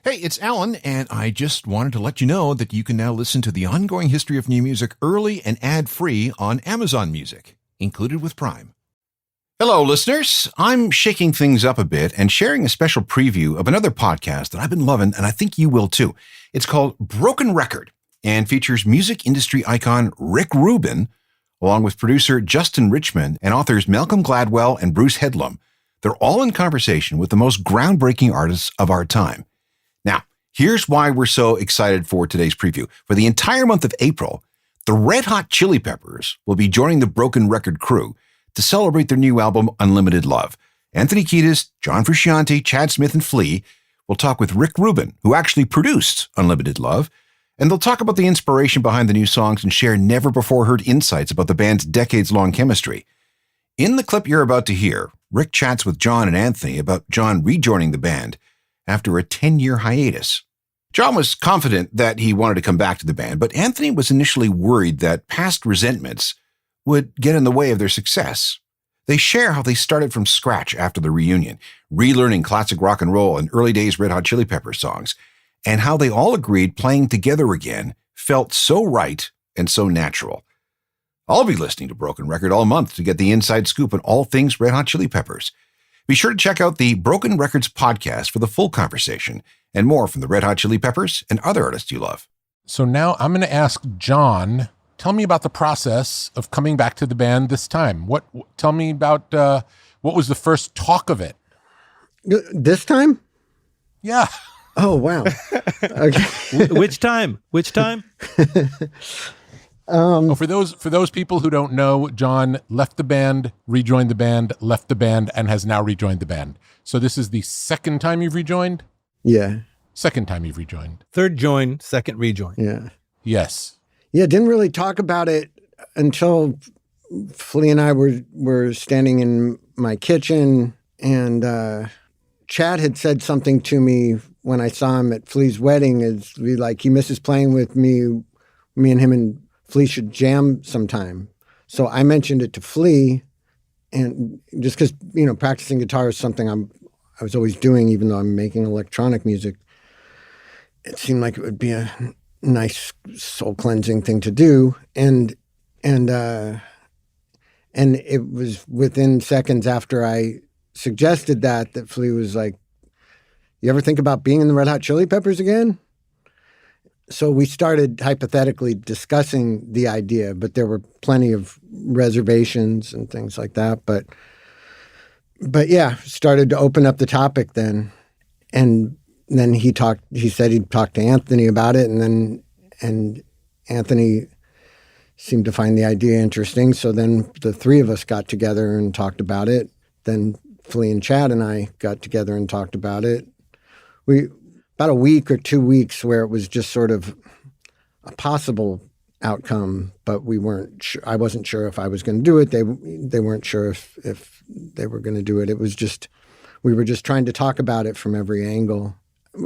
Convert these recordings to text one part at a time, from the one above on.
Hey, it's Alan, and I just wanted to let you know that you can now listen to the ongoing history of new music early and ad-free on Amazon Music, included with Prime. Hello, listeners. I'm shaking things up a bit and sharing a special preview of another podcast that I've been loving, and I think you will too. It's called Broken Record and features music industry icon Rick Rubin, along with producer Justin Richmond and authors Malcolm Gladwell and Bruce Headlam. They're all in conversation with the most groundbreaking artists of our time. Now, here's why we're so excited for today's preview. For the entire month of April, the Red Hot Chili Peppers will be joining the Broken Record crew to celebrate their new album, Unlimited Love. Anthony Kiedis, John Frusciante, Chad Smith, and Flea will talk with Rick Rubin, who actually produced Unlimited Love, and they'll talk about the inspiration behind the new songs and share never-before-heard insights about the band's decades-long chemistry. In the clip you're about to hear, Rick chats with John and Anthony about John rejoining the band after a 10-year hiatus. John was confident that he wanted to come back to the band, but Anthony was initially worried that past resentments would get in the way of their success. They share how they started from scratch after the reunion, relearning classic rock and roll and early days Red Hot Chili Peppers songs, and how they all agreed playing together again felt so right and so natural. I'll be listening to Broken Record all month to get the inside scoop on all things Red Hot Chili Peppers. Be sure to check out the Broken Records podcast for the full conversation and more from the Red Hot Chili Peppers and other artists you love. So now I'm going to ask John, tell me about the process of coming back to the band this time. Tell me about what was the first talk of it? This time? Yeah. Oh, wow. Okay. Which time? For those people who don't know, John left the band, rejoined the band, left the band, and has now rejoined the band. So this is the second time you've rejoined? Yeah. Second time you've rejoined. Third join, second rejoin. Yeah. Yes. Yeah, didn't really talk about it until Flea and I were standing in my kitchen, and Chad had said something to me when I saw him at Flea's wedding. He misses playing with me. Me and him and Flea should jam sometime. So I mentioned it to Flea, and just because, practicing guitar is something I was always doing, even though I'm making electronic music, it seemed like it would be a nice soul cleansing thing to do. And it was within seconds after I suggested that Flea was like, "You ever think about being in the Red Hot Chili Peppers again?" So we started hypothetically discussing the idea, but there were plenty of reservations and things like that. But yeah, started to open up the topic then. And then he said he'd talk to Anthony about it, and Anthony seemed to find the idea interesting. So then the three of us got together and talked about it. Then Flea and Chad and I got together and talked about it. About a week or 2 weeks where it was just sort of a possible outcome, but we weren't sure. I wasn't sure if I was going to do it. They weren't sure if they were going to do it. It was just, we were just trying to talk about it from every angle.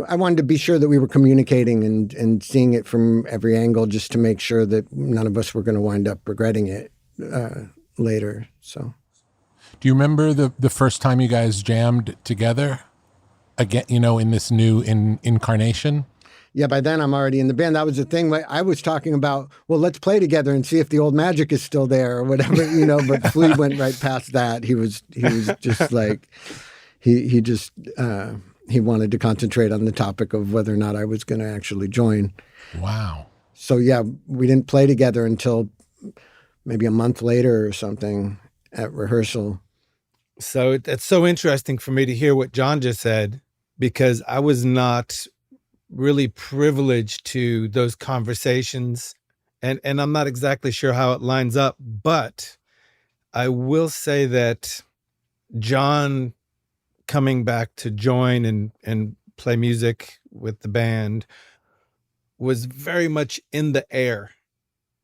I wanted to be sure that we were communicating and seeing it from every angle, just to make sure that none of us were going to wind up regretting it later. So, do you remember the first time you guys jammed together? Again, in this new incarnation? Yeah, by then I'm already in the band. That was the thing. I was talking about, well, let's play together and see if the old magic is still there or whatever, but Flea went right past that. He was just like, he wanted to concentrate on the topic of whether or not I was going to actually join. Wow. So yeah, we didn't play together until maybe a month later or something at rehearsal. So it's so interesting for me to hear what John just said, because I was not really privileged to those conversations, and I'm not exactly sure how it lines up, but I will say that John coming back to join and play music with the band was very much in the air,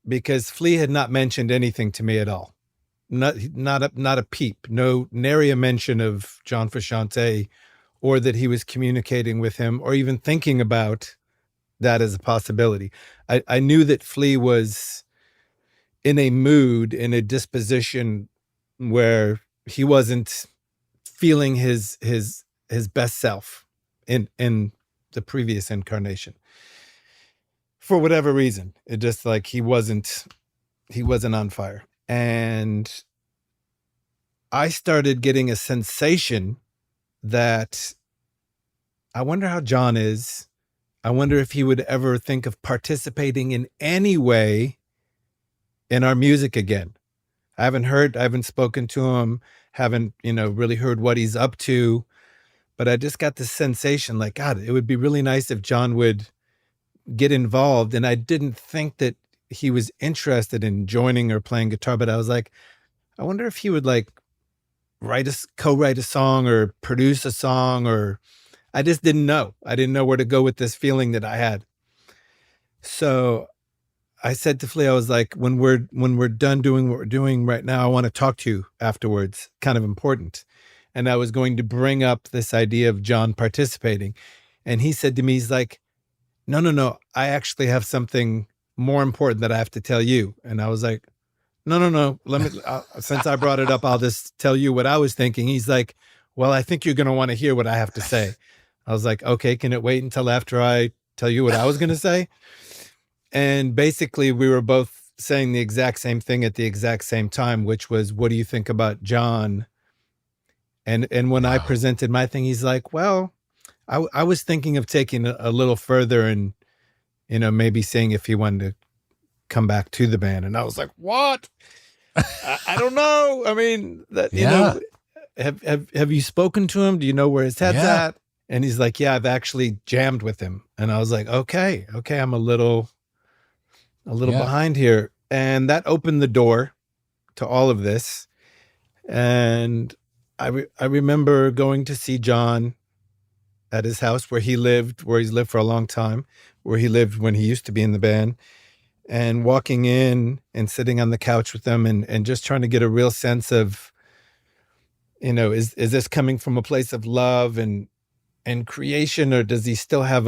because Flea had not mentioned anything to me at all. Not a peep, no nary a mention of John Frusciante, or that he was communicating with him, or even thinking about that as a possibility. I knew that Flea was in a mood, in a disposition where he wasn't feeling his best self in the previous incarnation. For whatever reason, it just like he wasn't on fire. And I started getting a sensation that I wonder how John is. I wonder if he would ever think of participating in any way in our music again. I haven't spoken to him, haven't, really heard what he's up to, but I just got this sensation like, God, it would be really nice if John would get involved. And I didn't think that he was interested in joining or playing guitar, but I was like, I wonder if he would like co-write a song or produce a song, or I just didn't know. I didn't know where to go with this feeling that I had. So I said to Flea, I was like, when we're done doing what we're doing right now, I want to talk to you afterwards. Kind of important. And I was going to bring up this idea of John participating. And he said to me, he's like, no, I actually have something more important that I have to tell you. And I was like, no, let me, since I brought it up, I'll just tell you what I was thinking. He's like, well, I think you're going to want to hear what I have to say. I was like, okay, can it wait until after I tell you what I was going to say? And basically we were both saying the exact same thing at the exact same time, which was, what do you think about John? And when I presented my thing, he's like, well, I was thinking of taking a little further and, maybe seeing if he wanted to come back to the band. And I was like, what? I don't know. I mean, have you spoken to him? Do you know where his head's at? And he's like, yeah, I've actually jammed with him. And I was like, okay, I'm a little behind here. And that opened the door to all of this. And I remember going to see John at his house where he's lived for a long time, where he lived when he used to be in the band, and walking in and sitting on the couch with them and just trying to get a real sense of, is this coming from a place of love and creation, or does he still have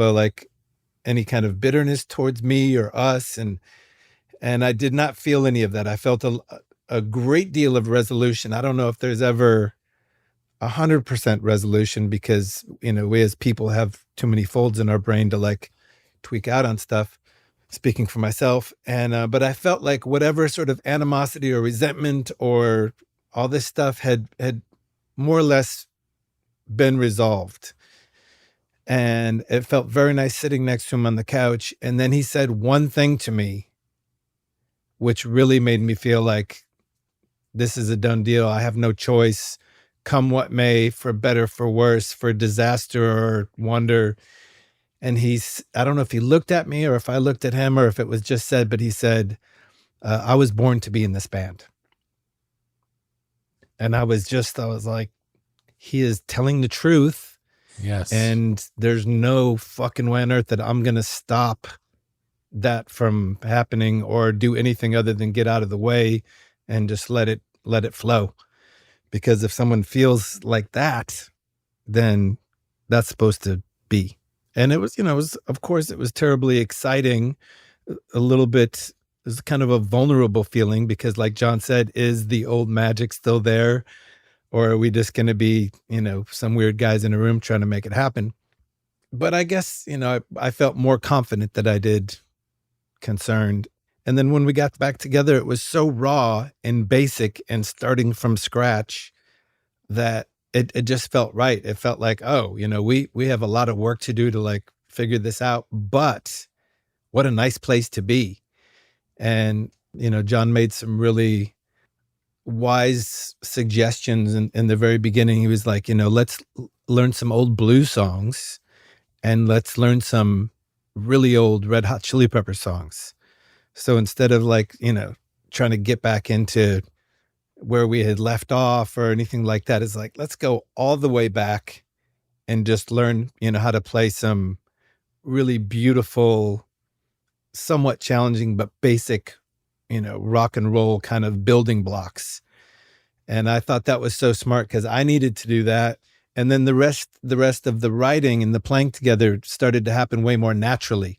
any kind of bitterness towards me or us? And I did not feel any of that. I felt a great deal of resolution. I don't know if there's ever 100% resolution, because, we as people have too many folds in our brain to tweak out on stuff, speaking for myself. And, but I felt like whatever sort of animosity or resentment or all this stuff had more or less been resolved. And it felt very nice sitting next to him on the couch. And then he said one thing to me, which really made me feel like this is a done deal. I have no choice, come what may, for better, for worse, for disaster or wonder. And I don't know if he looked at me or if I looked at him or if it was just said, but he said, I was born to be in this band. And I was like, he is telling the truth. Yes. And there's no fucking way on earth that I'm going to stop that from happening or do anything other than get out of the way and just let it flow. Because if someone feels like that, then that's supposed to be. And it was, of course, it was terribly exciting, a little bit. It was kind of a vulnerable feeling because, like John said, is the old magic still there? Or are we just going to be, some weird guys in a room trying to make it happen? But I guess, I felt more confident that I did, concerned. And then when we got back together, it was so raw and basic and starting from scratch that it just felt right. It felt like, we have a lot of work to do to figure this out, but what a nice place to be. And, John made some really wise suggestions in the very beginning. He was like, let's learn some old blues songs and let's learn some really old Red Hot Chili Pepper songs. So instead of trying to get back into where we had left off or anything like that, it's like, let's go all the way back and just learn, how to play some really beautiful, somewhat challenging, but basic, rock and roll kind of building blocks. And I thought that was so smart because I needed to do that. And then the rest of the writing and the playing together started to happen way more naturally.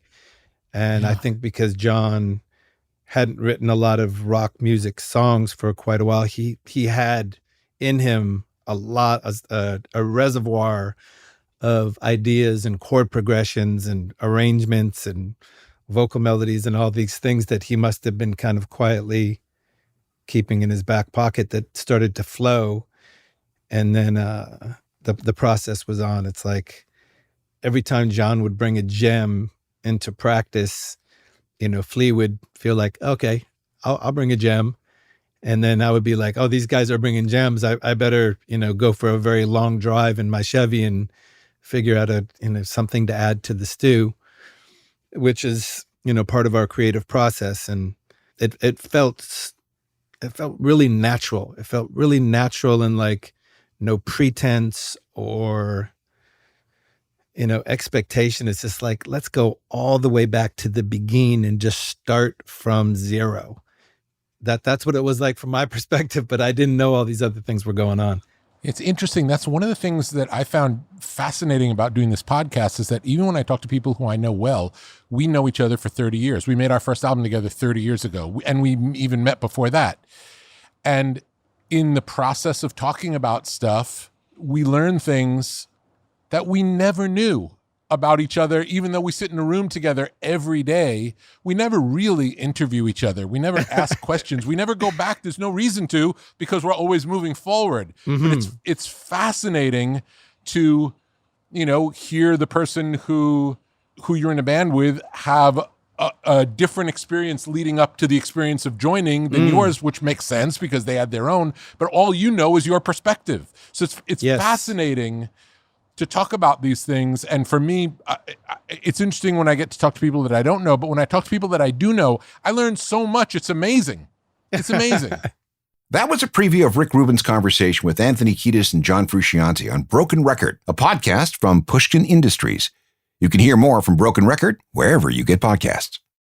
And I think because John hadn't written a lot of rock music songs for quite a while, he had in him a reservoir of ideas and chord progressions and arrangements and vocal melodies and all these things that he must have been kind of quietly keeping in his back pocket that started to flow. And then the process was on. It's like every time John would bring a gem into practice, Flea would feel like, okay, I'll bring a gem. And then I would be like, oh, these guys are bringing gems. I better, go for a very long drive in my Chevy and figure out something to add to the stew, which is, part of our creative process. And it felt really natural. It felt really natural and like no pretense or, expectation. It's just like, let's go all the way back to the beginning and just start from zero. That's what it was like from my perspective, but I didn't know all these other things were going on. It's interesting. That's one of the things that I found fascinating about doing this podcast is that even when I talk to people who I know well, we know each other for 30 years. We made our first album together 30 years ago, and we even met before that. And in the process of talking about stuff, we learn things that we never knew about each other, even though we sit in a room together every day. We never really interview each other. We never ask questions. We never go back. There's no reason to, because we're always moving forward. Mm-hmm. But it's fascinating to, hear the person who you're in a band with have a different experience leading up to the experience of joining than yours, which makes sense because they had their own, but all you know is your perspective. So it's Yes. fascinating to talk about these things. And for me, it's interesting when I get to talk to people that I don't know, but when I talk to people that I do know, I learn so much. It's amazing. It's amazing. That was a preview of Rick Rubin's conversation with Anthony Kiedis and John Frusciante on Broken Record, a podcast from Pushkin Industries. You can hear more from Broken Record wherever you get podcasts.